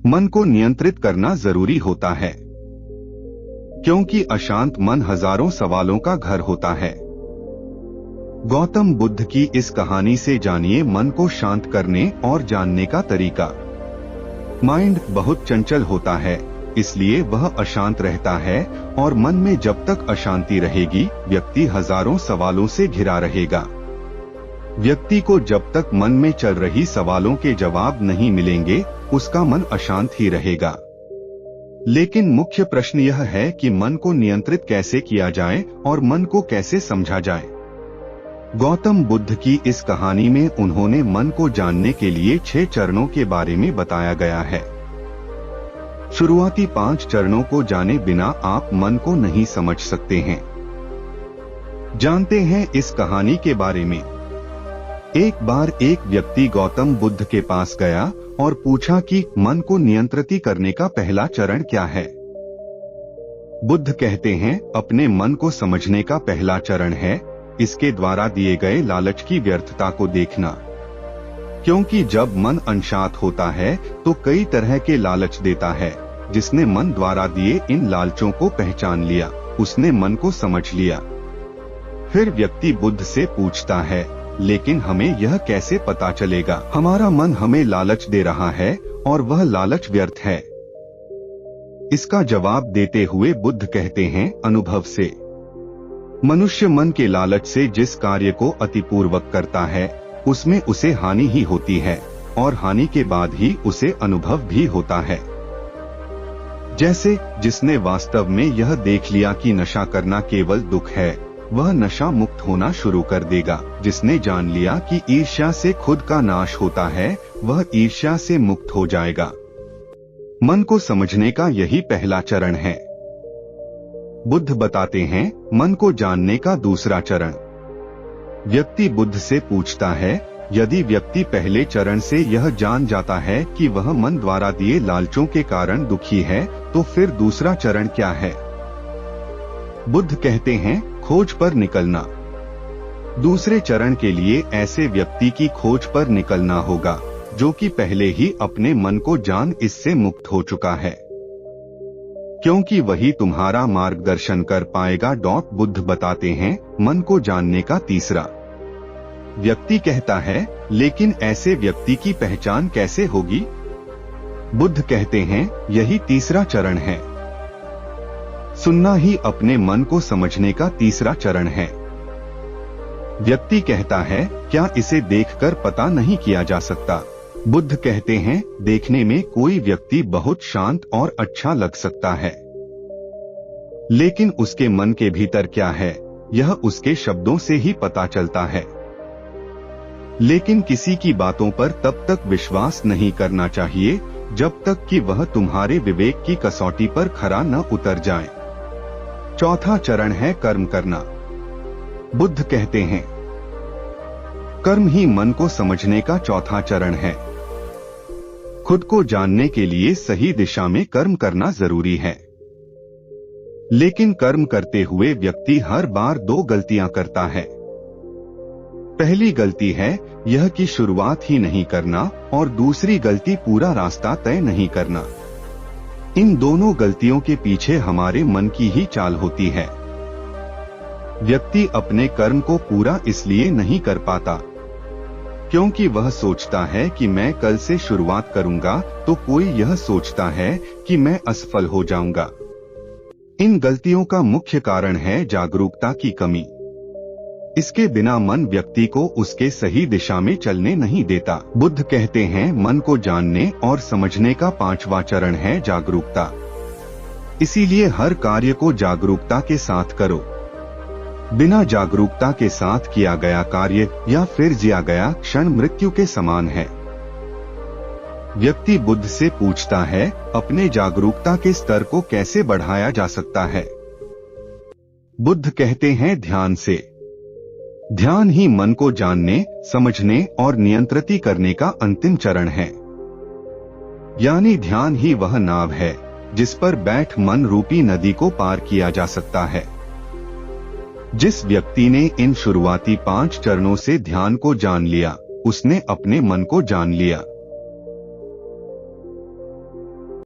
मन को नियंत्रित करना जरूरी होता है, क्योंकि अशांत मन हजारों सवालों का घर होता है। गौतम बुद्ध की इस कहानी से जानिए मन को शांत करने और जानने का तरीका। माइंड बहुत चंचल होता है, इसलिए वह अशांत रहता है, और मन में जब तक अशांति रहेगी, व्यक्ति हजारों सवालों से घिरा रहेगा। व्यक्ति को जब तक मन में चल रही सवालों के जवाब नहीं मिलेंगे, उसका मन अशांत ही रहेगा। लेकिन मुख्य प्रश्न यह है कि मन को नियंत्रित कैसे किया जाए और मन को कैसे समझा जाए। गौतम बुद्ध की इस कहानी में उन्होंने मन को जानने के लिए 6 चरणों के बारे में बताया गया है। शुरुआती 5 चरणों को जाने बिना आप मन को नहीं समझ सकते हैं। जानते हैं इस कहानी के बारे में। एक बार एक व्यक्ति गौतम बुद्ध के पास गया और पूछा कि मन को नियंत्रित करने का पहला चरण क्या है। बुद्ध कहते हैं, अपने मन को समझने का पहला चरण है इसके द्वारा दिए गए लालच की व्यर्थता को देखना। क्योंकि जब मन अशांत होता है तो कई तरह के लालच देता है। जिसने मन द्वारा दिए इन लालचों को पहचान लिया, उसने मन को समझ लिया। फिर व्यक्ति बुद्ध से पूछता है, लेकिन हमें यह कैसे पता चलेगा हमारा मन हमें लालच दे रहा है और वह लालच व्यर्थ है। इसका जवाब देते हुए बुद्ध कहते हैं, अनुभव से। मनुष्य मन के लालच से जिस कार्य को अतिपूर्वक करता है, उसमें उसे हानि ही होती है, और हानि के बाद ही उसे अनुभव भी होता है। जैसे जिसने वास्तव में यह देख लिया कि नशा करना केवल दुख है, वह नशा मुक्त होना शुरू कर देगा। जिसने जान लिया कि ईर्ष्या से खुद का नाश होता है, वह ईर्ष्या से मुक्त हो जाएगा। मन को समझने का यही पहला चरण है। बुद्ध बताते हैं, मन को जानने का दूसरा चरण। व्यक्ति बुद्ध से पूछता है, यदि व्यक्ति पहले चरण से यह जान जाता है कि वह मन द्वारा दिए लालचों के कारण दुखी है, तो फिर दूसरा चरण क्या है? बुद्ध कहते हैं, खोज पर निकलना। दूसरे चरण के लिए ऐसे व्यक्ति की खोज पर निकलना होगा जो कि पहले ही अपने मन को जान इससे मुक्त हो चुका है, क्योंकि वही तुम्हारा मार्गदर्शन कर पाएगा। बुद्ध बताते हैं, मन को जानने का तीसरा। व्यक्ति कहता है, लेकिन ऐसे व्यक्ति की पहचान कैसे होगी? बुद्ध कहते हैं, यही तीसरा चरण है। सुनना ही अपने मन को समझने का तीसरा चरण है। व्यक्ति कहता है, क्या इसे देखकर पता नहीं किया जा सकता? बुद्ध कहते हैं, देखने में कोई व्यक्ति बहुत शांत और अच्छा लग सकता है, लेकिन उसके मन के भीतर क्या है, यह उसके शब्दों से ही पता चलता है। लेकिन किसी की बातों पर तब तक विश्वास नहीं करना चाहिए जब तक कि वह तुम्हारे विवेक की कसौटी पर खरा न उतर जाए। चौथा चरण है कर्म करना। बुद्ध कहते हैं, कर्म ही मन को समझने का चौथा चरण है। खुद को जानने के लिए सही दिशा में कर्म करना जरूरी है, लेकिन कर्म करते हुए व्यक्ति हर बार 2 गलतियां करता है। पहली गलती है यह कि शुरुआत ही नहीं करना, और दूसरी गलती पूरा रास्ता तय नहीं करना। इन दोनों गलतियों के पीछे हमारे मन की ही चाल होती है। व्यक्ति अपने कर्म को पूरा इसलिए नहीं कर पाता क्योंकि वह सोचता है कि मैं कल से शुरुआत करूंगा तो कोई यह सोचता है कि मैं असफल हो जाऊंगा। इन गलतियों का मुख्य कारण है जागरूकता की कमी। इसके बिना मन व्यक्ति को उसके सही दिशा में चलने नहीं देता। बुद्ध कहते हैं, मन को जानने और समझने का 5वां चरण है जागरूकता। इसीलिए हर कार्य को जागरूकता के साथ करो। बिना जागरूकता के साथ किया गया कार्य या फिर जिया गया क्षण मृत्यु के समान है। व्यक्ति बुद्ध से पूछता है, अपने जागरूकता के स्तर को कैसे बढ़ाया जा सकता है? बुद्ध कहते हैं, ध्यान से। ध्यान ही मन को जानने, समझने और नियंत्रित करने का अंतिम चरण है। यानी ध्यान ही वह नाव है जिस पर बैठ मन रूपी नदी को पार किया जा सकता है। जिस व्यक्ति ने इन शुरुआती 5 चरणों से ध्यान को जान लिया, उसने अपने मन को जान लिया।